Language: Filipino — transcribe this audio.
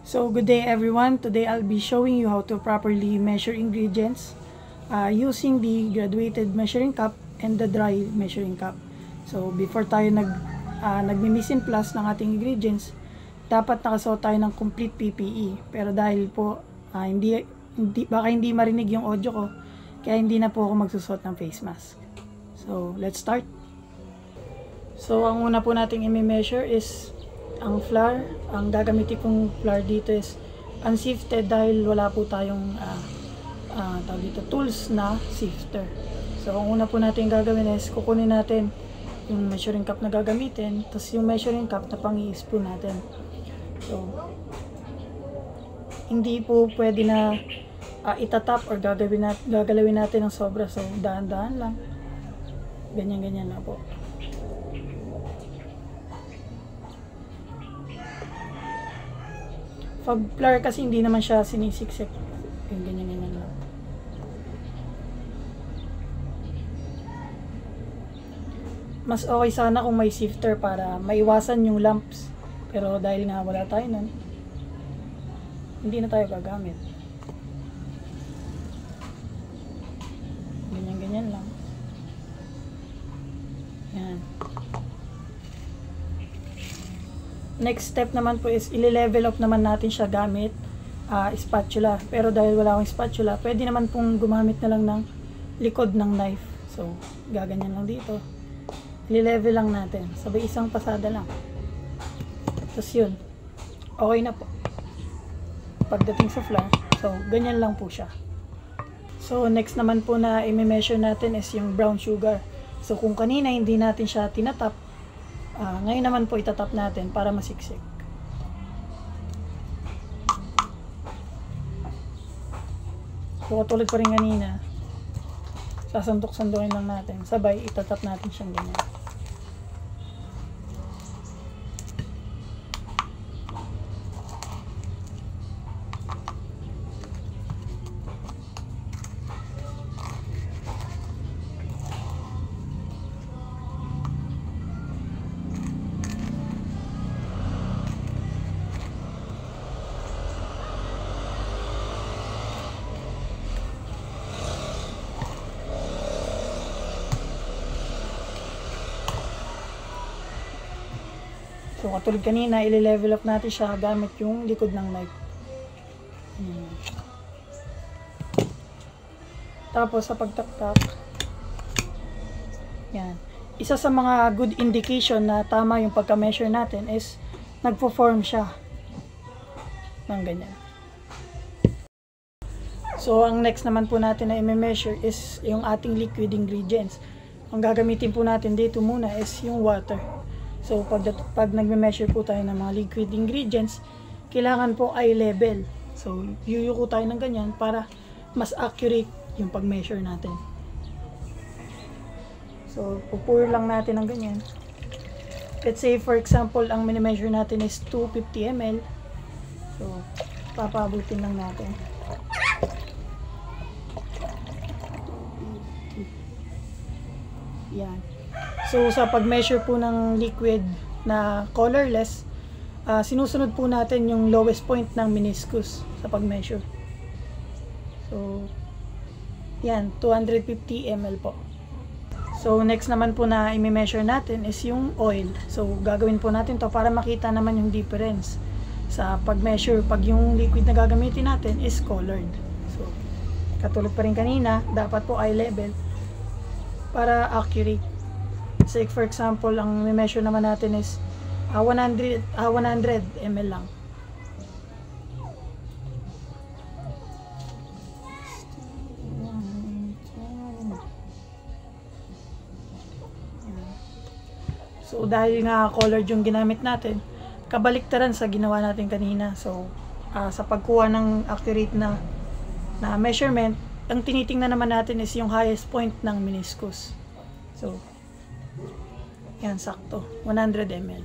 So good day everyone. Today I'll be showing you how to properly measure ingredients using the graduated measuring cup and the dry measuring cup. So before tayo nagmi-mix and plus ng ating ingredients, dapat nakasuot tayo ng complete PPE. Pero dahil po baka hindi marinig yung audio ko, kaya hindi na po ako magsusot ng face mask. So let's start. So ang una po nating i-measure is ang flour. Ang gagamitin kong flour dito is unsifted dahil wala po tayong tools na sifter. So ang una po natin gagawin is kukunin natin yung measuring cup na gagamitin, tapos yung measuring cup na pang-i-spoon natin. So hindi po pwede na itatap or gagalawin natin ng sobra. So dahan-dahan lang, ganyan-ganyan na po. Pag flour kasi hindi naman siya sinisiksik. Ganyan-ganyan lang. Mas okay sana kung may sifter para maiwasan yung lumps. Pero dahil nga wala tayo nun, hindi na tayo gagamit. Ganyan-ganyan lang. Yan. Next step naman po is i-level up naman natin siya gamit spatula. Pero dahil wala akong spatula, pwede naman pong gumamit na lang ng likod ng knife. So, gaganyan lang dito. I-level lang natin. Sabay isang pasada lang. Tapos yun. Okay na po. Pagdating sa flour. So, ganyan lang po siya. So, next naman po na i-measure natin is yung brown sugar. So, kung kanina hindi natin siya tinatap, ngayon naman po itatap natin para masiksik. So katulad pa rin kanina, sasantok-sandukin lang natin, sabay itatap natin siyang ganyan. So, katulad kanina, i-level up natin siya gamit yung likod ng knife. Tapos, sa pagtaktak, yan. Isa sa mga good indication na tama yung pagka-measure natin is nagpo-form siya ng ganyan. So, ang next naman po natin na i-measure is yung ating liquid ingredients. Ang gagamitin po natin dito muna is yung water. So, pag nagme-measure po tayo ng mga liquid ingredients, kailangan po eye level. So, yuyuko tayo ng ganyan para mas accurate yung pag-measure natin. So, pupour lang natin ng ganyan. Let's say, for example, ang mini-measure natin is 250 ml. So, papabutin lang natin. Yan. So, sa pag-measure po ng liquid na colorless, sinusunod po natin yung lowest point ng meniscus sa pag-measure. So, yan, 250 ml po. So, next naman po na i-measure natin is yung oil. So, gagawin po natin to para makita naman yung difference sa pag-measure pag yung liquid na gagamitin natin is colored. So, katulad pa rin kanina, dapat po eye level para accurate. So, for example, ang measure naman natin is 100 ml lang. So, dahil nga colored yung ginamit natin, kabaliktaran sa ginawa natin kanina. So, sa pagkuha ng accurate na measurement, ang tinitingnan naman natin is yung highest point ng meniscus. So, yan, sakto. 100 ml.